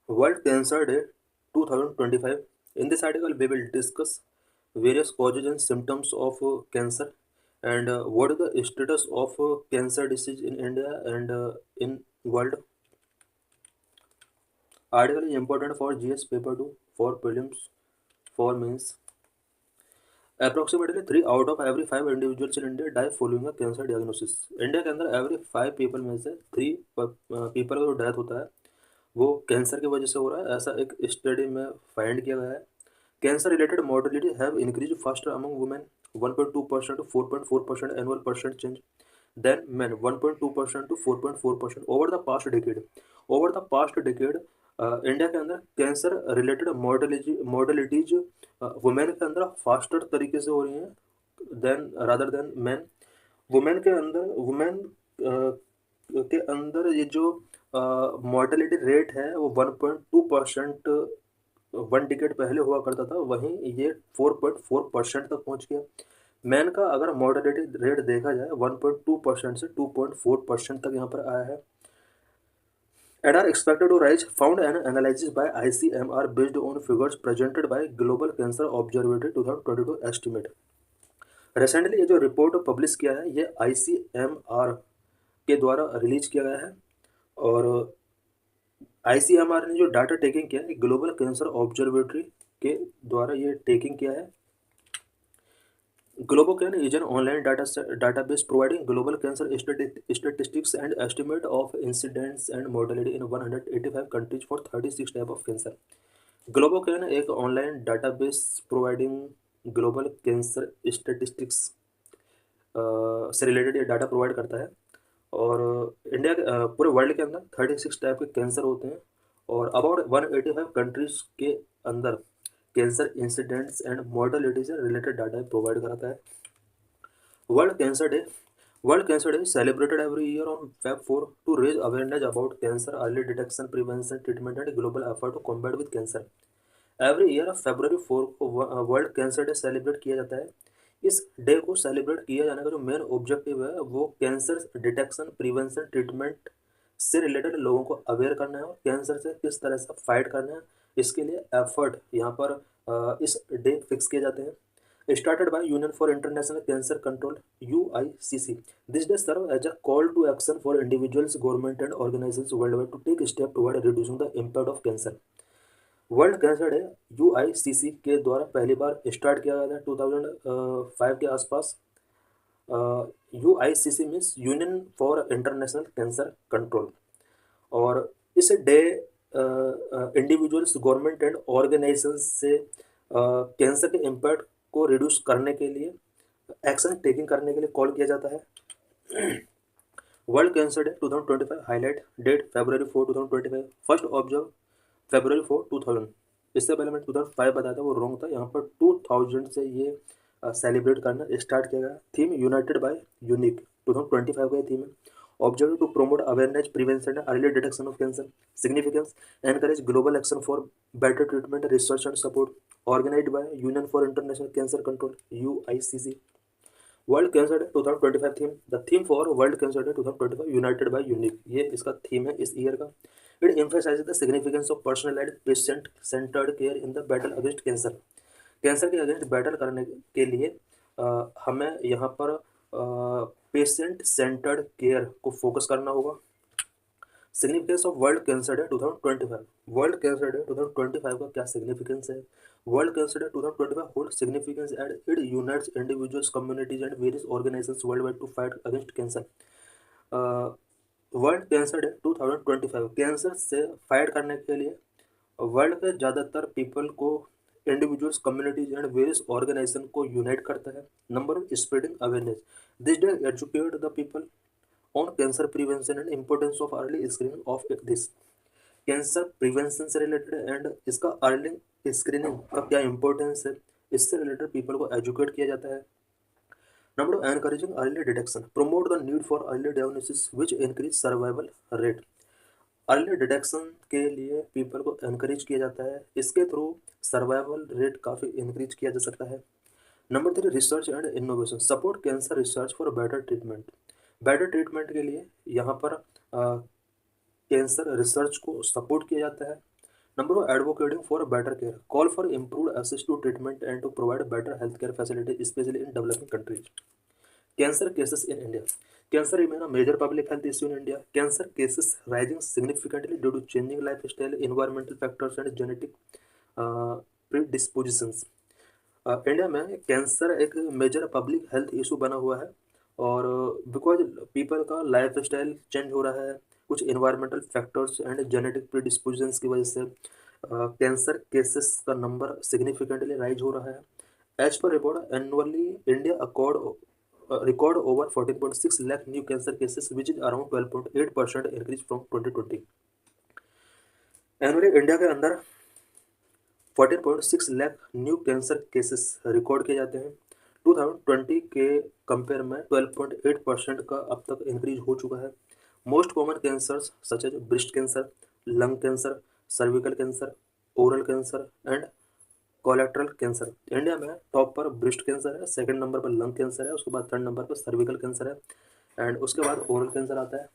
World Cancer Day 2025. In this article, we will discuss various causes and symptoms of cancer and what is the status of cancer disease in India and in world. Article is important for GS paper 2, for prelims, for mains. Approximately 3 out of every 5 individuals in India die following a cancer diagnosis. India के अंदर every 5 people में से 3 people का जो death होता है वो cancer की वजह से हो रहा है, ऐसा एक स्टडी में फाइंड किया गया है। Cancer related mortality have increase faster among women 1.2% to 4.4% annual percent change than men 1.2% to 4.4% over the past decade. Over the past decade India के अंदर कैंसर रिलेटेड मॉर्टेलिटीज वुमेन के अंदर फास्टर तरीके से हो रही हैं then rather than man. Women के अंदर ये जो मॉर्टेलिटी रेट है वो 1.2% 1 डिकेड पहले हुआ करता था, वहीं ये 4.4% तक पहुंच गया। मैन का अगर मॉर्टेलिटी रेट देखा जाए 1.2% से 2.4% तक यहाँ पर आया है and are expected to rise, found an analysis by ICMR based on figures presented by Global Cancer Observatory 2022 estimate। Recently ये जो रिपोर्ट पब्लिश किया है ये ICMR के द्वारा रिलीज किया गया है और ICMR ने जो डाटा टेकिंग किया है ग्लोबल कैंसर ऑब्जर्वेटरी के द्वारा ये टेकिंग किया है। Globocan is an online database providing global cancer statistics and estimate of incidence and mortality in 185 countries for 36 type of cancer। Globocan एक online database providing global cancer statistics से related ये data provide करता है और India के पूरे world के अंदर 36 टाइप के कैंसर होते हैं और अबाउट 185 कंट्रीज के अंदर कैंसर इंसिडेंट्स एंड मॉर्टेलिटी से रिलेटेड डाटा प्रोवाइड कराता है। World cancer day celebrated every year on Feb 4 to raise awareness about cancer, early detection, prevention, treatment and global effort to combat with cancer. Every year February 4 को world cancer day celebrate किया जाता है। इस day को celebrate किया जाने का जो मेन ऑब्जेक्टिव है वो कैंसर डिटेक्शन, प्रिवेंशन, ट्रीटमेंट से रिलेटेड लोगों को अवेयर करना है और कैंसर से किस तरह से फाइट करना है इसके लिए एफर्ट यहाँ पर इस डे फिक्स किए जाते हैं। Started by Union for International Cancer Control UICC. This day serves as a call to action for individuals, government and organizations worldwide to take steps toward reducing the impact of cancer। World cancer day UICC के द्वारा पहली बार start किया गया था 2005 के आसपास। UICC means union for international cancer control और इस day individuals, government and organisation से कैंसर के इम्पैक्ट को रिड्यूस करने के लिए एक्शन टेकिंग करने के लिए कॉल किया जाता है। World cancer day 2025 highlight date February 4 2025 first observe February 4 2000। इससे पहले मैं 2005 बताया था वो रॉन्ग था, यहाँ पर 2000 से ये सेलिब्रेट करना स्टार्ट किया गया। थीम यूनाइटेड बाय यूनिक 2025 का थीम है। Objective to promote awareness, prevention and early detection of cancer. Significance encourage global action for better treatment, research and support. Organised by union for international cancer control UICC। World cancer day 2025 theme, the theme for world cancer day 2025 united by unique, ये इसका theme है इस year का। It emphasises the significance of personalised patient centred care in the battle against cancer. Cancer के against battle करने के लिए हमें यहाँ पर पेशेंट सेंटर्ड केयर को फोकस करना होगा। Significance of world cancer day 2025। World cancer day 2025 का क्या सिग्निफिकेंस है? World cancer day 2025 hold significance and it unites individuals, communities and various organisations world wide to fight against cancer. World cancer day 2025 cancer से fight करने के लिए world के ज़्यादातर people को, individuals, communities and various organisation को unite करता है। Number one, spreading awareness. This day educate the people on cancer prevention and importance of early screening of this. Cancer prevention से रिलेटेड एंड इसका early screening का क्या importance है इससे related people को एजुकेट किया जाता है। Number two, encouraging early detection, promote the need for early diagnosis which increase survival rate. Early detection के लिए पीपल को एनकरेज किया जाता है, इसके थ्रू सर्वाइवल रेट काफ़ी इंक्रीज किया जा सकता है। Number three, research and innovation, support cancer research for better treatment. Better treatment के लिए यहाँ पर कैंसर रिसर्च को सपोर्ट किया जाता है। Number of advocating for better care, call for improved access to treatment and to provide better healthcare facilities, especially in developing countries. Cancer cases in India. Cancer remains a major public health issue in India. Cancer cases rising significantly due to changing lifestyle, environmental factors, and genetic uh, predispositions. India में cancer एक major public health issue बना हुआ है, और because people का life style change हो रहा है, कुछ environmental factors and genetic predispositions की वजह से कैंसर केसेस का नंबर सिग्निफिकेंटली राइज हो रहा है। As per report annually India record over 14.6 lakh new cancer cases, which is around 12.8% increase from 2020। Annually India के अंदर 14.6 lakh new cancer cases record किए जाते हैं। 2020 के कंपेयर में 12.8% का अब तक इंक्रीज हो चुका है। Most common cancers such as breast cancer, lung cancer, cervical cancer, oral cancer and colorectal cancer. India में टॉप पर ब्रेस्ट कैंसर है, सेकंड नंबर पर लंग कैंसर है, उसके बाद थर्ड नंबर पर सर्विकल कैंसर है एंड उसके बाद ओरल कैंसर आता है।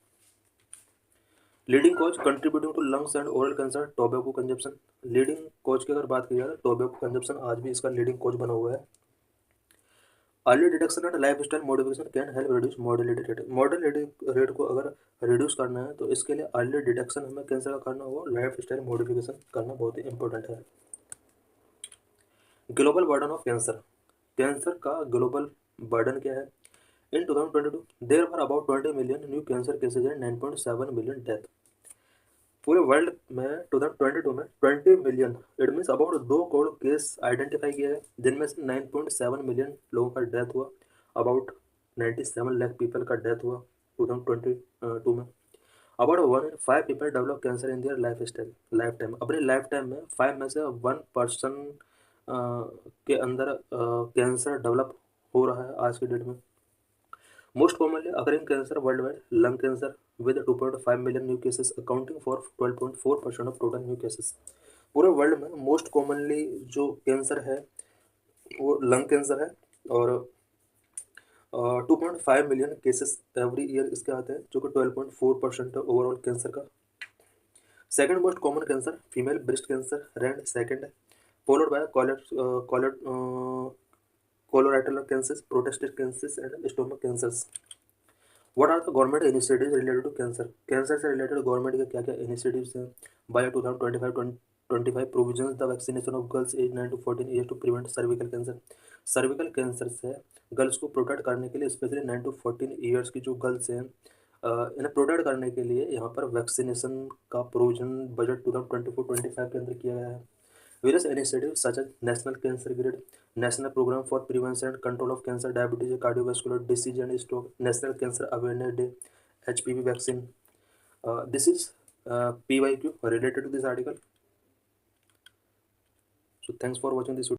Leading cause contributing to lungs and oral cancer, tobacco consumption. Leading cause की अगर बात की जाए तो टोबैको कंजप्शन आज भी इसका लीडिंग कॉज बना हुआ है। Early detection and life style modification can help reduce mortality rate. Mortality rate को अगर रिड्यूस करना है तो इसके लिए अर्ली डिटेक्शन हमें कैंसर का करना होगा, लाइफ स्टाइल मॉडिफिकेशन करना बहुत ही इंपॉर्टेंट है। Global burden of cancer. Cancer का ग्लोबल बर्डन क्या है? In 2022 there were about 20 million new cancer cases and 9.7 million death. पूरे वर्ल्ड में 2022 में 20 million, it means about 2 crore case identify किए गए, जिनमें से 9.7 मिलियन लोगों का डेथ हुआ, अबाउट 97 लाख पीपल का डेथ हुआ 2022 में। About 1 in 5 people develop cancer in their life time. अपने लाइफ टाइम में 5 में से 1% के अंदर कैंसर डेवलप हो रहा है आज के डेट में। Most commonly occurring cancer world wide, lung cancer with 2.5 million new cases accounting for 12.4% of total new cases। पूरे वर्ल्ड में मोस्ट कॉमनली जो कैंसर है वो लंग कैंसर है, और 2.5 मिलियन केसेस एवरी ईयर इसके आते हैं, जो कि 12.4% है ओवरऑल कैंसर का। Second most common cancer female breast cancer rank second है, followed by colorectal cancer, prostate cancer and stomach cancers. What are the government initiatives related to cancer? Cancer से रिलेटेड गवर्नमेंट के क्या क्या इनिशिएटिव्स हैं? By 2025 provisions the vaccination of girls age 9 to 14 year to prevent cervical cancer. Cervical cancer से girls को protect करने के लिए, स्पेशली 9 to 14 ईयर्स की जो गर्ल्स हैं इन्हें प्रोटेक्ट करने के लिए यहाँ पर वैक्सीनेशन का प्रोविजन बजट 2024-25 के अंदर किया गया है। Various initiatives such as National Cancer Grid, National Program for Prevention and Control of Cancer, Diabetes, Cardiovascular Disease and Stroke, National Cancer Awareness Day, HPV vaccine. This is PYQ related to this article. So thanks for watching this video.